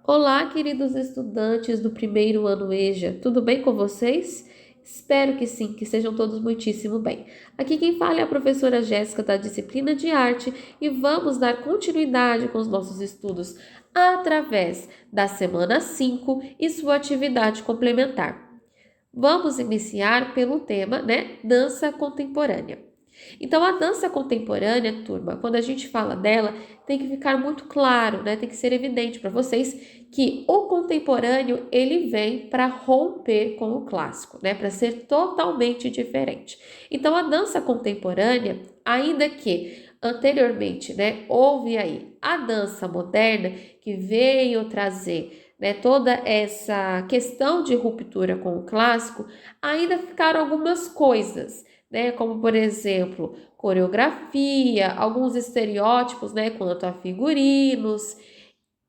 Olá, queridos estudantes do primeiro ano EJA, tudo bem com vocês? Espero que sim, que estejam todos muitíssimo bem. Aqui quem fala é a professora Jéssica da disciplina de arte e vamos dar continuidade com os nossos estudos através da semana 5 e sua atividade complementar. Vamos iniciar pelo tema, dança contemporânea. Então, a dança contemporânea, turma, quando a gente fala dela, tem que ficar muito claro, tem que ser evidente para vocês que o contemporâneo, ele vem para romper com o clássico, para ser totalmente diferente. Então, a dança contemporânea, ainda que anteriormente, houve aí a dança moderna que veio trazer toda essa questão de ruptura com o clássico, ainda ficaram algumas coisas, como por exemplo, coreografia, alguns estereótipos, quanto a figurinos,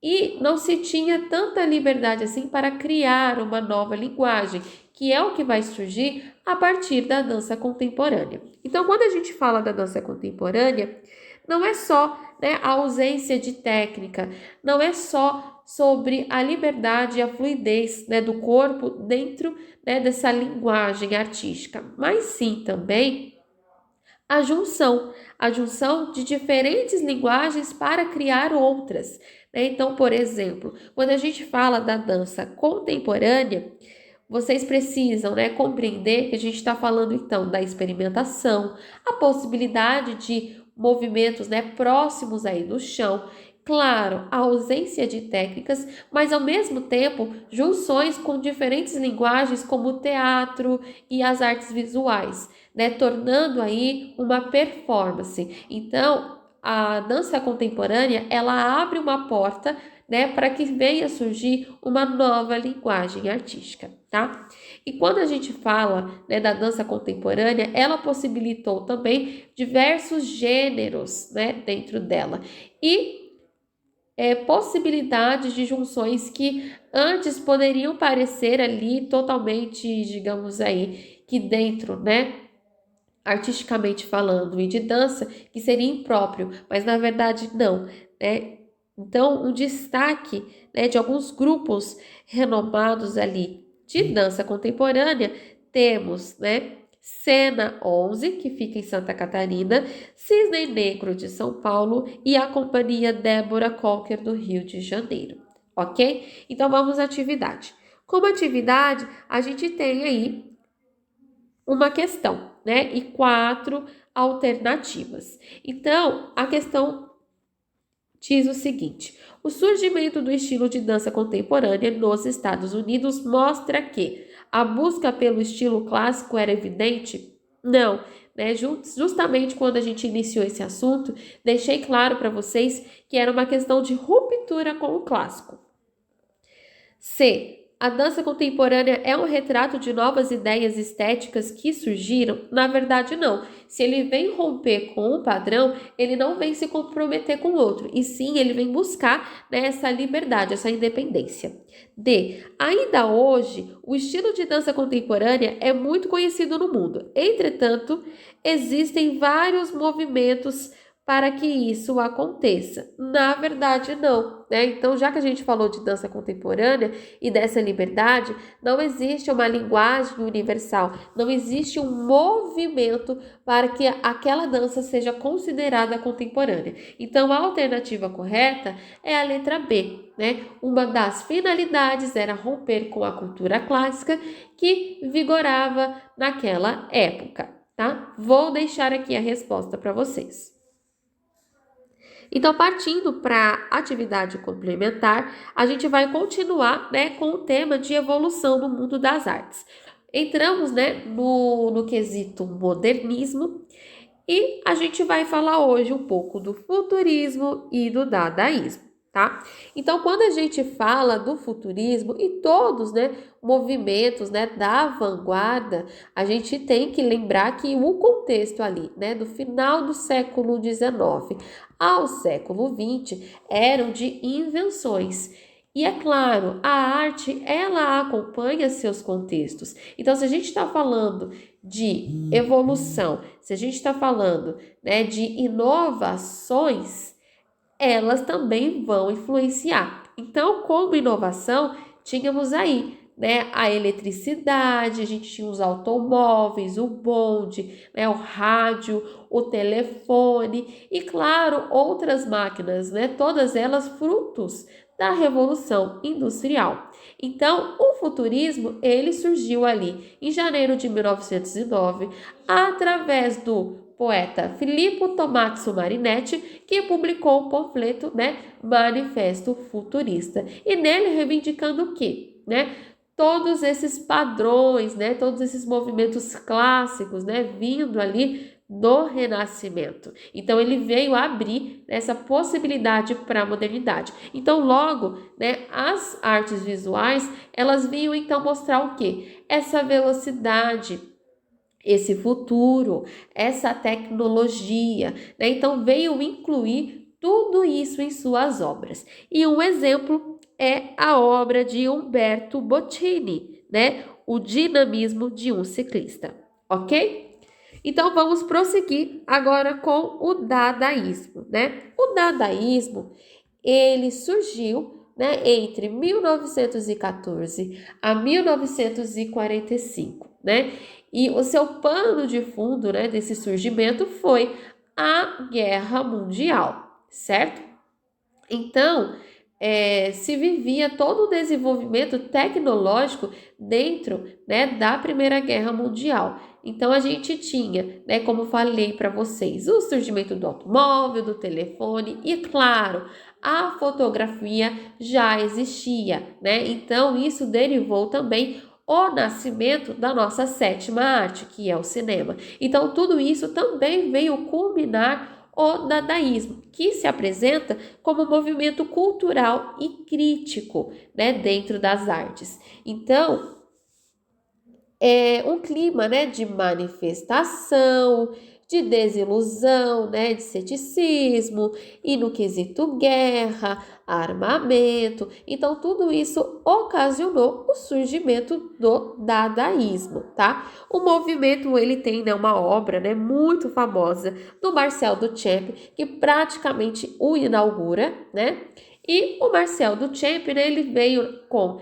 e não se tinha tanta liberdade assim para criar uma nova linguagem, que é o que vai surgir a partir da dança contemporânea. Então, quando a gente fala da dança contemporânea, não é só a ausência de técnica, não é só sobre a liberdade e a fluidez do corpo dentro dessa linguagem artística, mas sim também a junção de diferentes linguagens para criar outras. Então, por exemplo, quando a gente fala da dança contemporânea, vocês precisam, compreender que a gente está falando então da experimentação, a possibilidade de movimentos, próximos aí do chão. Claro, a ausência de técnicas, mas ao mesmo tempo junções com diferentes linguagens como o teatro e as artes visuais, tornando aí uma performance. Então, a dança contemporânea, ela abre uma porta, para que venha surgir uma nova linguagem artística, tá? E quando a gente fala, da dança contemporânea, ela possibilitou também diversos gêneros, dentro dela e possibilidades de junções que antes poderiam parecer ali totalmente, digamos aí, que dentro, artisticamente falando e de dança, que seria impróprio, mas na verdade não, Então, um destaque, de alguns grupos renomados ali de dança contemporânea, temos, Cena 11, que fica em Santa Catarina, Cisne Negro de São Paulo e a Companhia Débora Cocker do Rio de Janeiro, ok? Então, vamos à atividade. Como atividade, a gente tem aí uma questão, e 4 alternativas. Então, a questão diz o seguinte: o surgimento do estilo de dança contemporânea nos Estados Unidos mostra que a busca pelo estilo clássico era evidente? Não, justamente quando a gente iniciou esse assunto, deixei claro para vocês que era uma questão de ruptura com o clássico. C. A dança contemporânea é um retrato de novas ideias estéticas que surgiram? Na verdade, não. Se ele vem romper com o padrão, ele não vem se comprometer com o outro, e sim ele vem buscar essa liberdade, essa independência. D. Ainda hoje, o estilo de dança contemporânea é muito conhecido no mundo. Entretanto, existem vários movimentos para que isso aconteça. Na verdade, não, Então, já que a gente falou de dança contemporânea e dessa liberdade, não existe uma linguagem universal, não existe um movimento para que aquela dança seja considerada contemporânea. Então, a alternativa correta é a letra B, Uma das finalidades era romper com a cultura clássica que vigorava naquela época, tá? Vou deixar aqui a resposta para vocês. Então, partindo para a atividade complementar, a gente vai continuar, com o tema de evolução no mundo das artes. Entramos, no quesito modernismo e a gente vai falar hoje um pouco do futurismo e do dadaísmo, tá? Então, quando a gente fala do futurismo e todos, movimentos, da vanguarda, a gente tem que lembrar que o contexto ali, do final do século XIX ao século XX eram de invenções. E é claro, a arte, ela acompanha seus contextos. Então, se a gente está falando de evolução, se a gente está falando, de inovações, elas também vão influenciar. Então, como inovação, tínhamos aí, né, a eletricidade, a gente tinha os automóveis, o bonde, né, o rádio, o telefone e, claro, outras máquinas, né, todas elas frutos da Revolução Industrial. Então, o futurismo, ele surgiu ali em janeiro de 1909, através do poeta Filippo Tommaso Marinetti, que publicou o panfleto, né, Manifesto Futurista. E nele reivindicando o quê? Né? Todos esses padrões, né, todos esses movimentos clássicos, né, vindo ali do Renascimento. Então ele veio abrir essa possibilidade para a modernidade. Então logo, né, as artes visuais, elas vinham então mostrar o quê? Essa velocidade, esse futuro, essa tecnologia, né? Então veio incluir tudo isso em suas obras. E um exemplo é a obra de Umberto Bocchini, né? O dinamismo de um ciclista, ok? Então vamos prosseguir agora com o dadaísmo, né? O dadaísmo, ele surgiu, né, entre 1914 a 1945, né? E o seu pano de fundo, né, desse surgimento foi a Guerra Mundial, certo? Então, se vivia todo o desenvolvimento tecnológico dentro, né, da Primeira Guerra Mundial. Então, a gente tinha, né, como falei para vocês, o surgimento do automóvel, do telefone e, claro, a fotografia já existia, né? Então, isso derivou também o nascimento da nossa sétima arte, que é o cinema. Então, tudo isso também veio culminar o dadaísmo, que se apresenta como um movimento cultural e crítico, né, dentro das artes. Então, é um clima, né, de manifestação, de desilusão, né, de ceticismo, e no quesito guerra, armamento. Então, tudo isso ocasionou o surgimento do dadaísmo, tá? O movimento, ele tem, né, uma obra, né, muito famosa do Marcel Duchamp, que praticamente o inaugura, né? E o Marcel Duchamp, né, ele veio com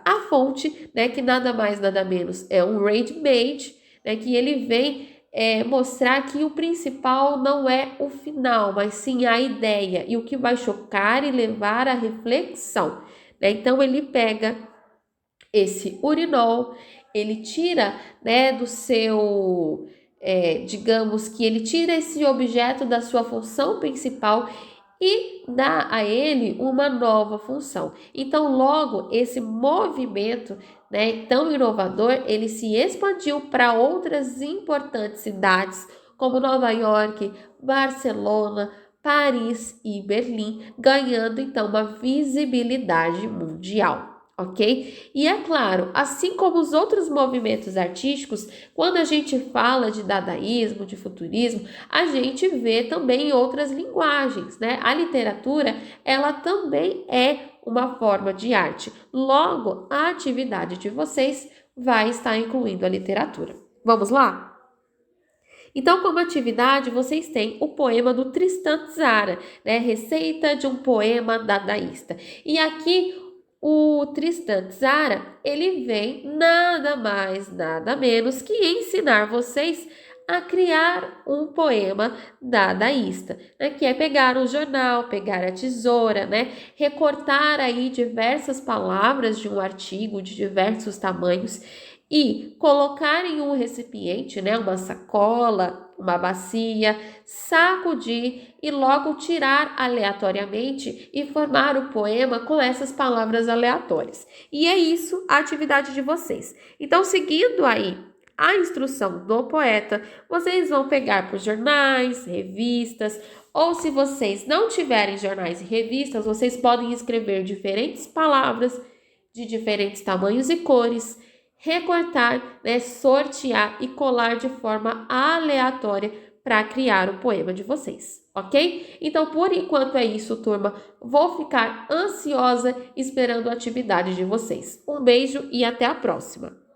a fonte, né, que nada mais nada menos é um ready-made, né, que ele vem mostrar que o principal não é o final, mas sim a ideia e o que vai chocar e levar à reflexão, né? Então ele pega esse urinol, ele tira, né, do seu, digamos que ele tira esse objeto da sua função principal e dá a ele uma nova função. Então, logo, esse movimento, né, tão inovador, ele se expandiu para outras importantes cidades, como Nova York, Barcelona, Paris e Berlim, ganhando então uma visibilidade mundial. Ok? E é claro, assim como os outros movimentos artísticos, quando a gente fala de dadaísmo, de futurismo, a gente vê também outras linguagens, né? A literatura, ela também é uma forma de arte. Logo, a atividade de vocês vai estar incluindo a literatura. Vamos lá? Então, como atividade, vocês têm o poema do Tristan Tzara, né? Receita de um poema dadaísta. E aqui o Tristan Tzara, ele vem nada mais, nada menos que ensinar vocês a criar um poema dadaísta, né? Que é pegar um jornal, pegar a tesoura, né? Recortar aí diversas palavras de um artigo de diversos tamanhos e colocar em um recipiente, né? Uma sacola, uma bacia, sacudir e logo tirar aleatoriamente e formar o poema com essas palavras aleatórias. E é isso a atividade de vocês. Então, seguindo aí a instrução do poeta, vocês vão pegar por jornais, revistas, ou se vocês não tiverem jornais e revistas, vocês podem escrever diferentes palavras de diferentes tamanhos e cores, recortar, né, sortear e colar de forma aleatória para criar o poema de vocês, ok? Então, por enquanto é isso, turma. Vou ficar ansiosa esperando a atividade de vocês. Um beijo e até a próxima!